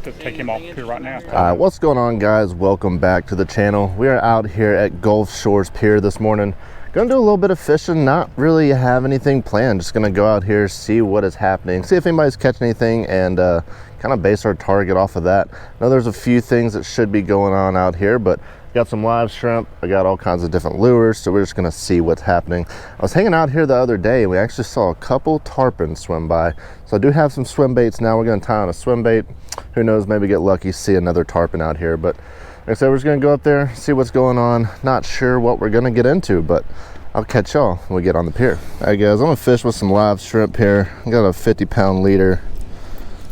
to take him off Pier right now. Alright, what's going on, guys? Welcome back to the channel. We are out here at Gulf Shores Pier this morning. Gonna do a little bit of fishing, not really have anything planned. Just gonna go out here, see what is happening, see if anybody's catching anything, and kind of base our target off of that. I know there's a few things that should be going on out here, but got some live shrimp. I got all kinds of different lures, so we're just gonna see what's happening. I was hanging out here the other day and we actually saw a couple tarpons swim by. So I do have some swim baits now. We're gonna tie on a swim bait. Who knows, maybe get lucky, see another tarpon out here. But like I said, we're just gonna go up there, see what's going on. Not sure what we're gonna get into, but I'll catch y'all when we get on the pier. All right, guys, I'm gonna fish with some live shrimp here. I got a 50-pound leader.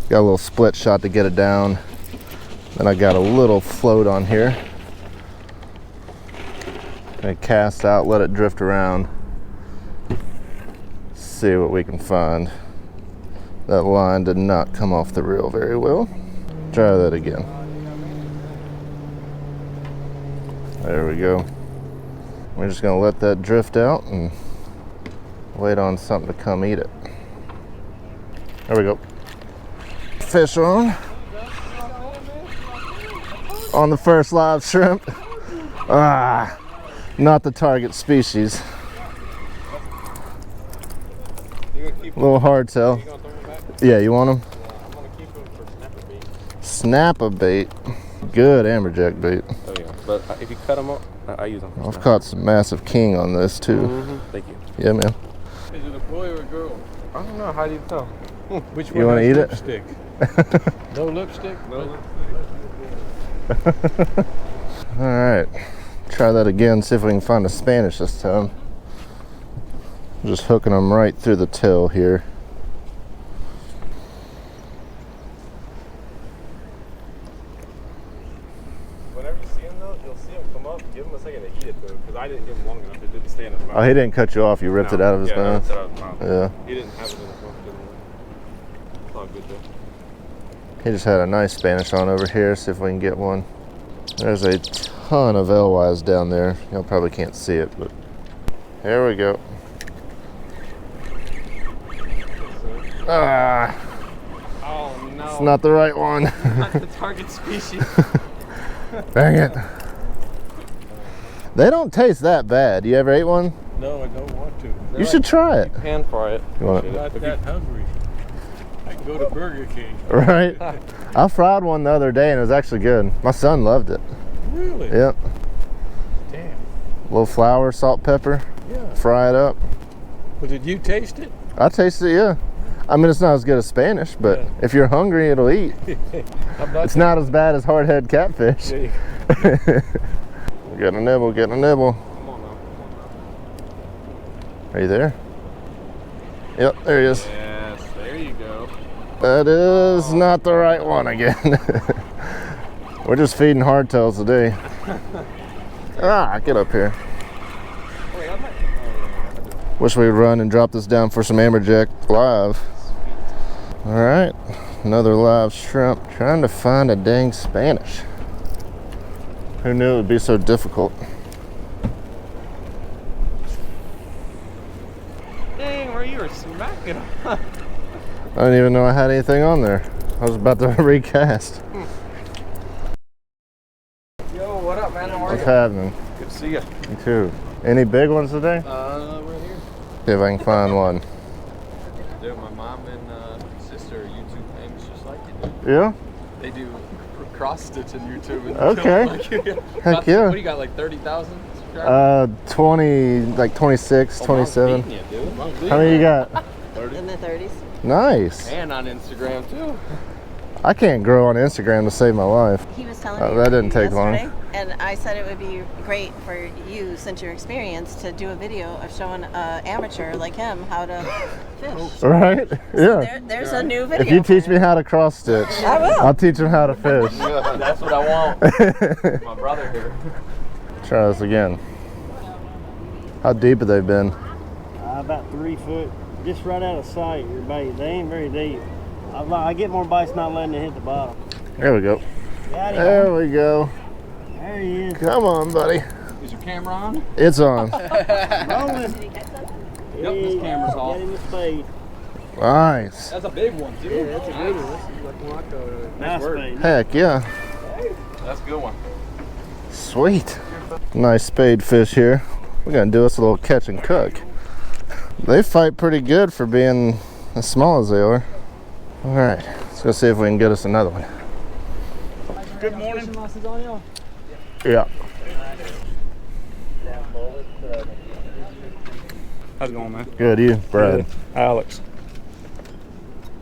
Got a little split shot to get it down. Then I got a little float on here. Gonna cast out, let it drift around. See what we can find. That line did not come off the reel very well. Try that again. There we go. We're just gonna let that drift out and wait on something to come eat it. There we go. Fish on the first live shrimp. Not the target species. A little hardtail. Yeah, you want them? I'm gonna keep them for snapper bait. Good amberjack bait. Oh yeah, but if you cut them up, I use them. I've caught some massive king on this too. Thank you. Yeah, man. Is it a boy or a girl? I don't know. How do you tell? Which You one want to eat it? lipstick? No lipstick? No. All right. Try that again, see if we can find a Spanish this time. Just hooking them right through the tail here. Whenever you see them though, you'll see them come up. Give them a second to eat it though, because I didn't give them long enough. It didn't stay in his mouth. Oh, he didn't cut you off. You ripped it out of his Yeah, I mouth. ripped it out of his mouth. Yeah. He didn't have it in his mouth. It's all good though. He just had a nice Spanish on over here. See if we can get one. There's a ton of alewives down there. Y'all probably can't see it, but here we go. Ah, Oh no. it's not the right one. Not the target species. Dang it. They don't taste that bad. You ever ate one? No, I don't want to. You should try it. Pan fry it. You want I'm it? not that hungry. I can go to Burger King. Right? I fried one the other day and it was actually good. My son loved it. Really? Yep. Damn. A little flour, salt, pepper. Yeah. Fry it up. Well, did you taste it? I tasted it, yeah. I mean, it's not as good as Spanish, but Yeah. if you're hungry, it'll eat. It's not as bad as hardhead catfish. There Getting a nibble, getting a nibble. Come on now. Are you there? Yep, there he is. Yes, there you go. That is not the right one again. We're just feeding hardtails today. Get up here. Wait, I'm not. Wish we'd run and drop this down for some amberjack live. All right, another live shrimp. Trying to find a dang Spanish. Who knew it would be so difficult? Dang, where you were smacking them. I didn't even know I had anything on there. I was about to recast. Yo, what up, man? How are What's you? happening? Good to see you. Me too. Any big ones today? Right here. See if I can find one. Dude, my mom and sister are YouTube famous just like you do. Yeah? They do cross stitch on YouTube. And Okay. Heck yeah. What do you got, like 30,000 subscribers? 20, like 26, 27. Beating you, dude. How many you got? In the 30s. Nice. And on Instagram too. I can't grow on Instagram to save my life. He was telling me That didn't take yesterday, long. and I said it would be great for you, since your experience, to do a video of showing an amateur like him how to fish. Right? Yeah. There's a new video. If you teach me how to cross stitch, I will. I'll teach him how to fish. That's what I want. My brother here. Try this again. How deep have they been? About 3 foot, just right out of sight. Your bait, they ain't very deep. I get more bites not letting it hit the bottom. There we go. Got him. There we go. There he is. Come on, buddy. Is your camera on? It's on. Rolling. Yep, this camera's off. Got him a spade. Nice. That's a big one, too. Yeah, that's a good one. This is like one I caught. Nice spade. Heck yeah. That's a good one. Sweet. Nice spade fish here. We're gonna do us a little catch and cook. They fight pretty good for being as small as they are. All right, let's go see if we can get us another one. Good morning. Yeah. How's it going, man? Good, you, Brad. Alex.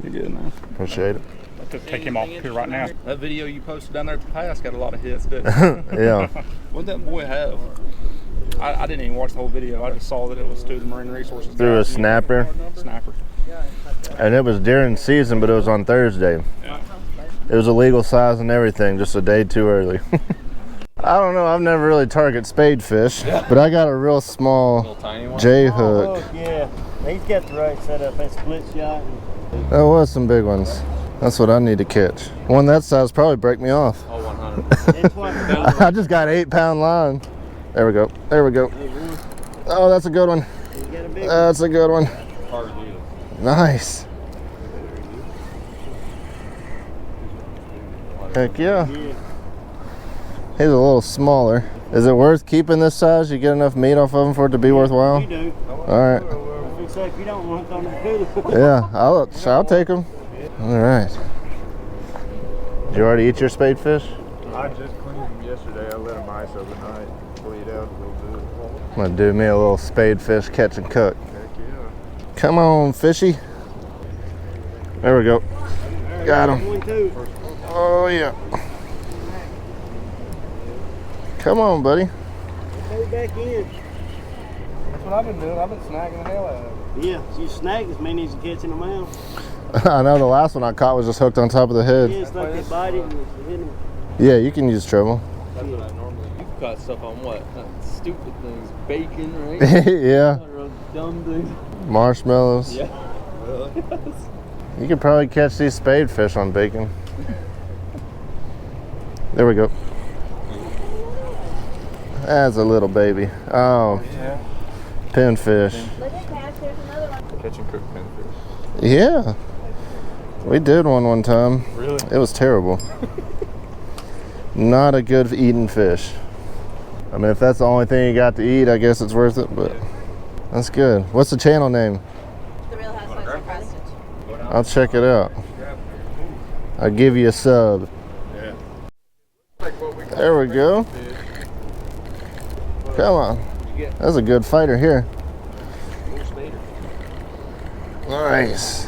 You good, man? Appreciate it. I'll just take him off here right now. That video you posted down there at the pass got a lot of hits, didn't it? Yeah. What did that boy have? I didn't even watch the whole video. I just saw that it was through the Marine Resources. Through a guys. snapper. Snapper. And it was during season, but it was on Thursday. Yeah. It was a legal size and everything, just a day too early. I don't know, I've never really targeted spade fish, but I got a real small J hook. Oh, yeah, he's got the right setup. That split shot. That was some big ones. That's what I need to catch. One that size probably break me off. Oh, 100. It's what I just got 8-pound line. There we go. There we go. Oh, that's a good one. you got a big one. That's a good one. Nice. Heck yeah. Yeah. He's a little smaller. Is it worth keeping this size? You get enough meat off of him for it to be worthwhile? You do. All right. So if you don't want them to cooler. Yeah, I'll take them. All right. Did you already eat your spade fish? I just cleaned them yesterday. I let them ice overnight. Bleed out a little bit. I'm gonna do me a little spade fish catch and cook. Heck yeah. Come on, fishy. There we go. Got him. 1, 2. Oh yeah. Come on, buddy. Go back in. That's what I've been doing. I've been snagging the hell out of them. Yeah, so you snag as many as you catch in the mouth. I know the last one I caught was just hooked on top of the Yeah, head. it's like they bite it and hit them. Yeah, you can use treble. That's what I normally do. You've got stuff on what? Stupid things. Bacon, right? Yeah. Dumb things. Marshmallows. Yeah. You could probably catch these spade fish on bacon. There we go. That's a little baby. Oh, Yeah. pinfish. Catch and cook pinfish. Yeah. We did one time. Really? It was terrible. Not a good eating fish. I mean, if that's the only thing you got to eat, I guess it's worth it, but that's good. What's the channel name? The Real Housewives of Preston. I'll check it out. I'll give you a sub. Yeah. There we go. Come on. That's a good fighter here. Nice.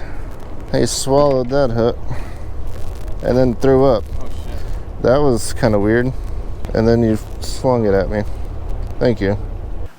He swallowed that hook and then threw up. That was kind of weird. And then you slung it at me. Thank you.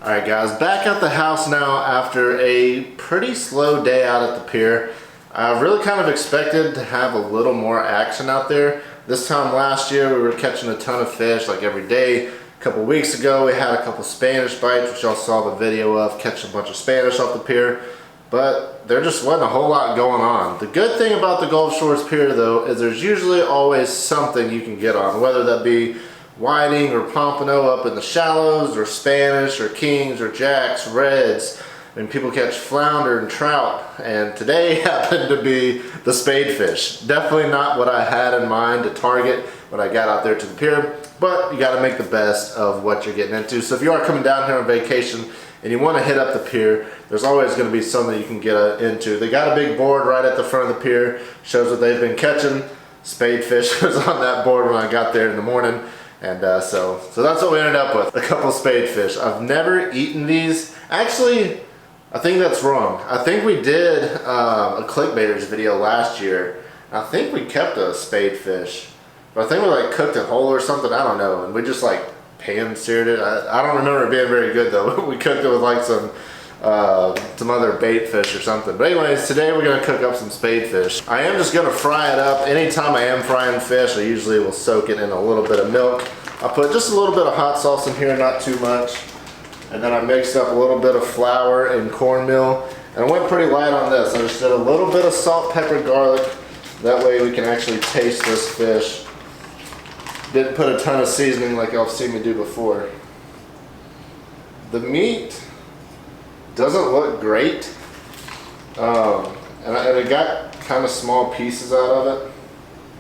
All right, guys, back at the house now after a pretty slow day out at the pier. I really kind of expected to have a little more action out there. This time last year, we were catching a ton of fish like every day. A couple weeks ago, we had a couple Spanish bites, which y'all saw the video of, catching a bunch of Spanish off the pier. But there just wasn't a whole lot going on. The good thing about the Gulf Shores Pier, though, is there's usually always something you can get on, whether that be whiting or pompano up in the shallows, or Spanish, or kings, or jacks, reds. I mean, people catch flounder and trout, and today happened to be the spade fish. Definitely not what I had in mind to target when I got out there to the pier, but you gotta make the best of what you're getting into. So if you are coming down here on vacation and you wanna hit up the pier, there's always gonna be something you can get into. They got a big board right at the front of the pier, shows what they've been catching. Spade fish was on that board when I got there in the morning. And so that's what we ended up with, a couple spade fish. I've never eaten these. Actually, I think that's wrong. I think we did a clickbaiters video last year. I think we kept a spade fish, but I think we like cooked it whole or something. I don't know, and we just like pan seared it. I don't remember it being very good though. We cooked it with like some other bait fish or something. But anyways, today we're gonna cook up some spade fish. I am just gonna fry it up. Anytime I am frying fish, I usually will soak it in a little bit of milk. I'll put just a little bit of hot sauce in here, not too much. And then I mixed up a little bit of flour and cornmeal. And I went pretty light on this. I just did a little bit of salt, pepper, garlic. That way we can actually taste this fish. Didn't put a ton of seasoning like y'all have seen me do before. The meat doesn't look great. and it got kind of small pieces out of it.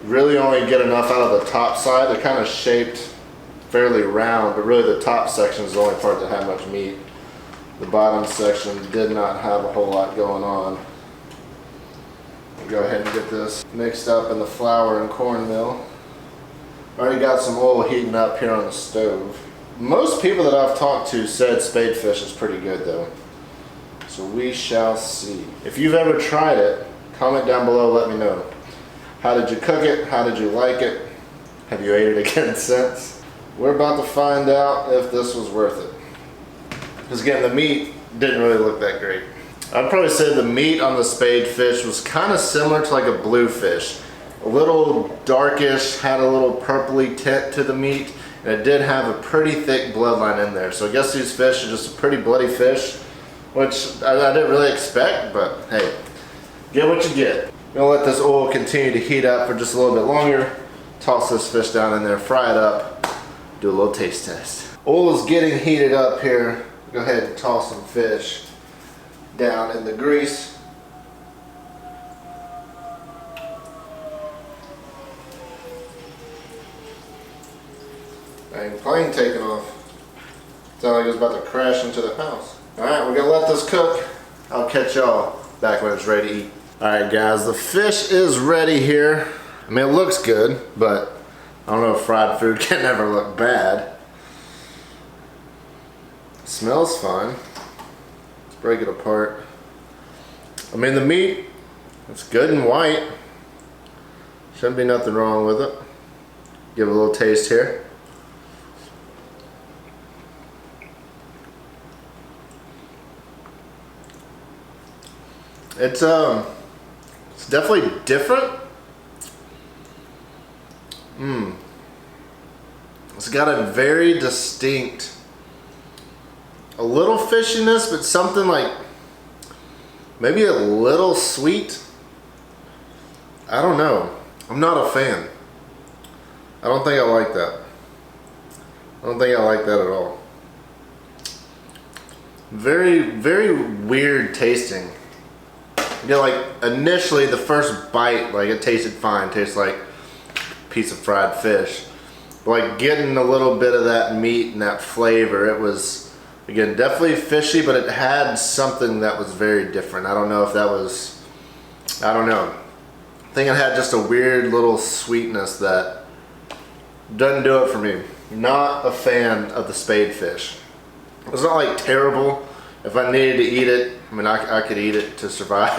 Really only get enough out of the top side. They're kind of shaped fairly round, but really the top section is the only part that had much meat. The bottom section did not have a whole lot going on. We'll go ahead and get this mixed up in the flour and corn mill. Already got some oil heating up here on the stove. Most people that I've talked to said spadefish is pretty good though. So we shall see. If you've ever tried it, comment down below, let me know. How did you cook it? How did you like it? Have you ate it again since? We're about to find out if this was worth it. Because again, the meat didn't really look that great. I'd probably say the meat on the spadefish was kind of similar to like a bluefish. A little darkish, had a little purpley tint to the meat, and it did have a pretty thick bloodline in there. So I guess these fish are just a pretty bloody fish, which I didn't really expect, but hey, get what you get. I'm gonna let this oil continue to heat up for just a little bit longer, toss this fish down in there, fry it up, do a little taste test. Oil is getting heated up here. Go ahead and toss some fish down in the grease. Dang, plane taking off. Sounded like it was about to crash into the house. Alright, we're gonna let this cook. I'll catch y'all back when it's ready to eat. Alright guys, the fish is ready here. I mean, it looks good, but I don't know if fried food can ever look bad. It smells fine. Let's break it apart. I mean, the meat, it's good and white. Shouldn't be nothing wrong with it. Give it a little taste here. It's definitely different. It's got a very distinct, a little fishiness, but something like maybe a little sweet. I don't know. I'm not a fan. I don't think I like that. I don't think I like that at all. Very, very weird tasting. You know, like initially the first bite, like it tasted fine, tastes like a piece of fried fish. But like getting a little bit of that meat and that flavor, it was, again, definitely fishy, but it had something that was very different. I don't know if that was, I don't know. I think it had just a weird little sweetness that doesn't do it for me. Not a fan of the spadefish. It's not like terrible. If I needed to eat it, I mean, I could eat it to survive.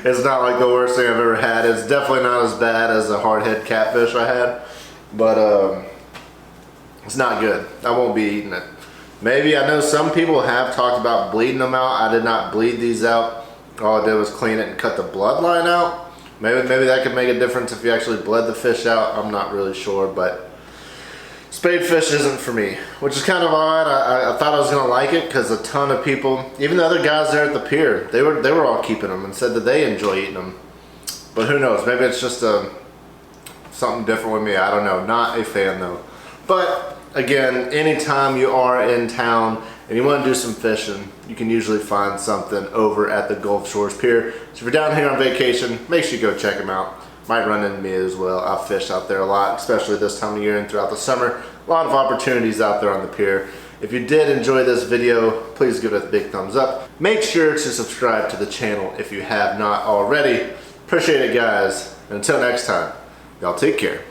It's not like the worst thing I've ever had. It's definitely not as bad as the hardhead catfish I had, but it's not good. I won't be eating it. Maybe, I know some people have talked about bleeding them out. I did not bleed these out. All I did was clean it and cut the bloodline out. Maybe that could make a difference if you actually bled the fish out. I'm not really sure, but spadefish isn't for me, which is kind of odd. I thought I was gonna like it because a ton of people, even the other guys there at the pier, they were all keeping them and said that they enjoy eating them. But who knows? Maybe it's just something different with me. I don't know. Not a fan though. But again, anytime you are in town and you want to do some fishing, you can usually find something over at the Gulf Shores Pier. So if you're down here on vacation, make sure you go check them out. Might run into me as well. I fish out there a lot, especially this time of year and throughout the summer. A lot of opportunities out there on the pier. If you did enjoy this video, please give it a big thumbs up. Make sure to subscribe to the channel if you have not already. Appreciate it, guys. And until next time, y'all take care.